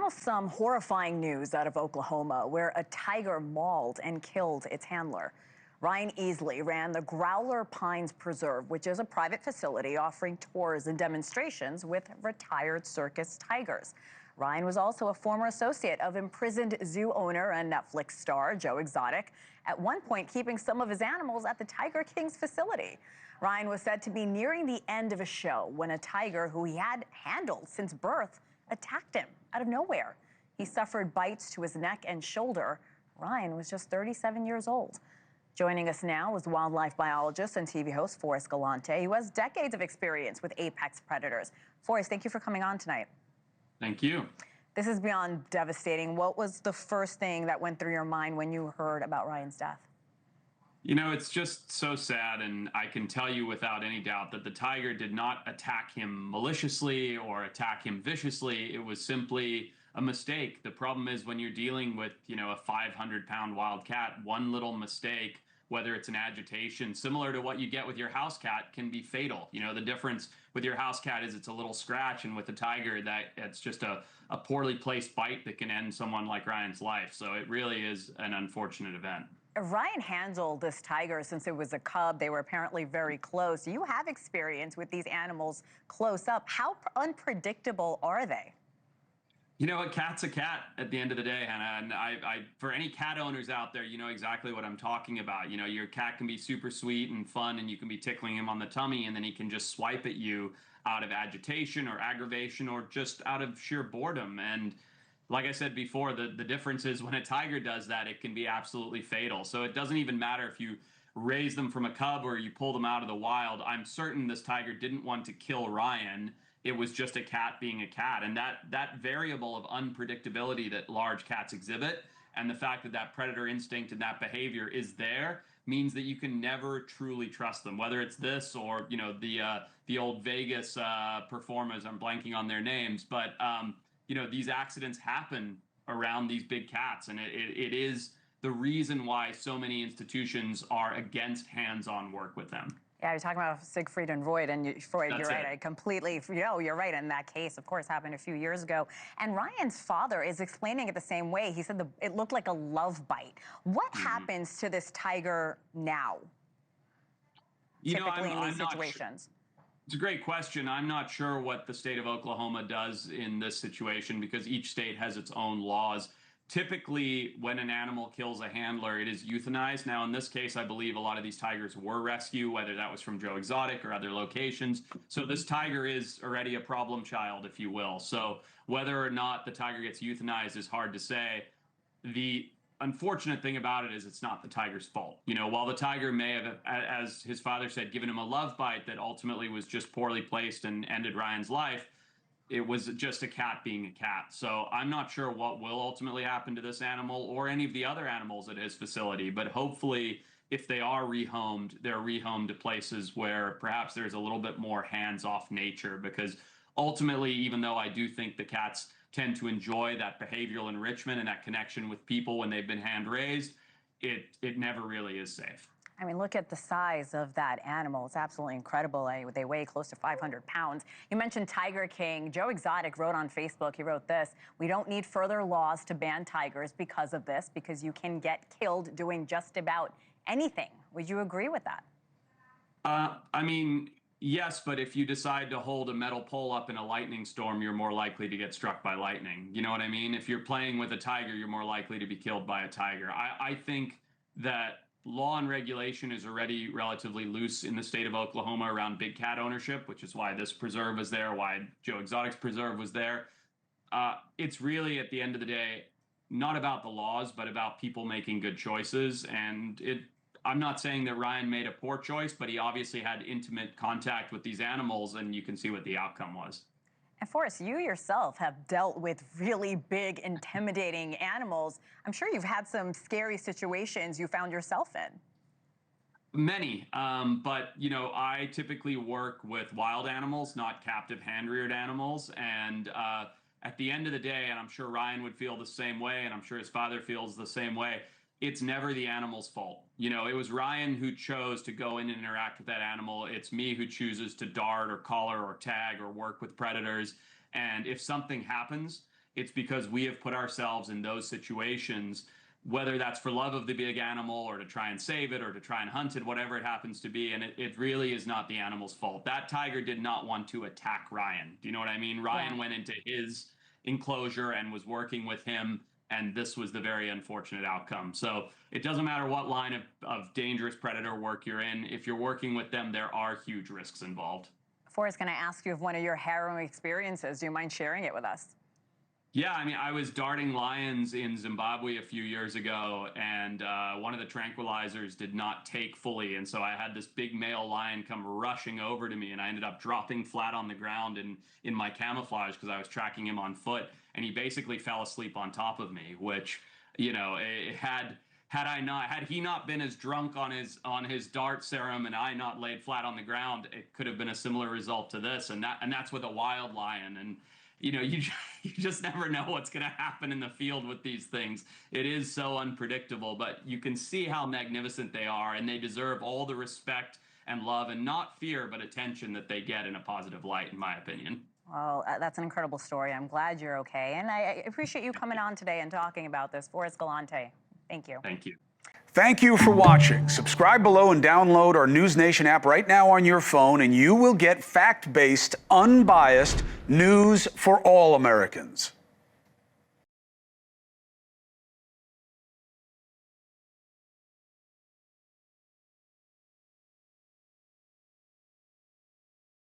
Now, some horrifying news out of Oklahoma, where a tiger mauled and killed its handler. Ryan Easley ran the Growler Pines Preserve, which is a private facility offering tours and demonstrations with retired circus tigers. Ryan was also a former associate of imprisoned zoo owner and Netflix star Joe Exotic, at one point keeping some of his animals at the Tiger King's facility. Ryan was said to be nearing the end of a show when a tiger who he had handled since birth attacked him out of nowhere. He suffered bites to his neck and shoulder. Ryan was just 37 years old. Joining us now is wildlife biologist and TV host Forrest Galante, who has decades of experience with apex predators. Forrest, thank you for coming on tonight. Thank you. This is beyond devastating. What was the first thing that went through your mind when you heard about Ryan's death? You know, it's just so sad, and I can tell you without any doubt that the tiger did not attack him maliciously or attack him viciously. It was simply a mistake. The problem is when you're dealing with, a 500-pound wild cat, one little mistake, whether it's an agitation, similar to what you get with your house cat, can be fatal. The difference with your house cat is it's a little scratch, and with a tiger, it's just a poorly placed bite that can end someone like Ryan's life. So it really is an unfortunate event. Ryan handled this tiger since it was a cub. They were apparently very close. You have experience with these animals close up. How unpredictable are they? A cat's a cat at the end of the day, Hannah. And for any cat owners out there, you know exactly what I'm talking about. Your cat can be super sweet and fun, and you can be tickling him on the tummy, and then he can just swipe at you out of agitation or aggravation or just out of sheer boredom. And like I said before, the difference is when a tiger does that, it can be absolutely fatal. So it doesn't even matter if you raise them from a cub or you pull them out of the wild. I'm certain this tiger didn't want to kill Ryan. It was just a cat being a cat. And that variable of unpredictability that large cats exhibit, and the fact that that predator instinct and that behavior is there, means that you can never truly trust them, whether it's this or, the old Vegas performers. I'm blanking on their names, but these accidents happen around these big cats, and it is the reason why so many institutions are against hands-on work with them. Yeah, you're talking about Siegfried and Freud, and Freud, you're right. I completely, you're right. And that case, of course, happened a few years ago. And Ryan's father is explaining it the same way. He said it looked like a love bite. What happens to this tiger now? Typically in these situations. It's a great question. I'm not sure what the state of Oklahoma does in this situation because each state has its own laws. Typically, when an animal kills a handler, it is euthanized. Now, in this case, I believe a lot of these tigers were rescued, whether that was from Joe Exotic or other locations. So this tiger is already a problem child, if you will. So whether or not the tiger gets euthanized is hard to say. The unfortunate thing about it is it's not the tiger's fault. While the tiger may have, as his father said, given him a love bite that ultimately was just poorly placed and ended Ryan's life, it was just a cat being a cat. So I'm not sure what will ultimately happen to this animal or any of the other animals at his facility, but hopefully if they are rehomed, they're rehomed to places where perhaps there's a little bit more hands-off nature, because ultimately, even though I do think the cats tend to enjoy that behavioral enrichment and that connection with people when they've been hand-raised, it never really is safe. I mean, look at the size of that animal. It's absolutely incredible. They weigh close to 500 pounds. You mentioned Tiger King. Joe Exotic wrote on Facebook, he wrote this: "We don't need further laws to ban tigers because of this, because you can get killed doing just about anything." Would you agree with that? Yes, but if you decide to hold a metal pole up in a lightning storm, you're more likely to get struck by lightning. You know what I mean? If you're playing with a tiger, you're more likely to be killed by a tiger. I think that law and regulation is already relatively loose in the state of Oklahoma around big cat ownership, which is why this preserve was there, why Joe Exotic's preserve was there. It's really, at the end of the day, not about the laws, but about people making good choices. And I'm not saying that Ryan made a poor choice, but he obviously had intimate contact with these animals, and you can see what the outcome was. And Forrest, you yourself have dealt with really big, intimidating animals. I'm sure you've had some scary situations you found yourself in. Many, but I typically work with wild animals, not captive hand-reared animals. And at the end of the day, and I'm sure Ryan would feel the same way, and I'm sure his father feels the same way, it's never the animal's fault. It was Ryan who chose to go in and interact with that animal. It's me who chooses to dart or collar or tag or work with predators. And if something happens, It's because we have put ourselves in those situations, whether that's for love of the big animal or to try and save it or to try and hunt it, whatever it happens to be. And it really is not the animal's fault. That tiger did not want to attack Ryan. Do you know what I mean? Ryan went into his enclosure and was working with him, and this was the very unfortunate outcome. So it doesn't matter what line of dangerous predator work you're in. If you're working with them, there are huge risks involved. Forrest, can I ask you of one of your harrowing experiences? Do you mind sharing it with us? Yeah, I mean, I was darting lions in Zimbabwe a few years ago, and one of the tranquilizers did not take fully. And so I had this big male lion come rushing over to me, and I ended up dropping flat on the ground in my camouflage because I was tracking him on foot. And he basically fell asleep on top of me, which, had he not been as drunk on his dart serum and I not laid flat on the ground, it could have been a similar result to this. And that's with a wild lion. And you just never know what's going to happen in the field with these things. It is so unpredictable, but you can see how magnificent they are, and they deserve all the respect and love, and not fear, but attention that they get in a positive light, in my opinion. Well, that's an incredible story. I'm glad you're okay. And I appreciate you coming on today and talking about this. Forrest Galante, thank you. Thank you. Thank you for watching. Subscribe below and download our NewsNation app right now on your phone, and you will get fact-based, unbiased news for all Americans.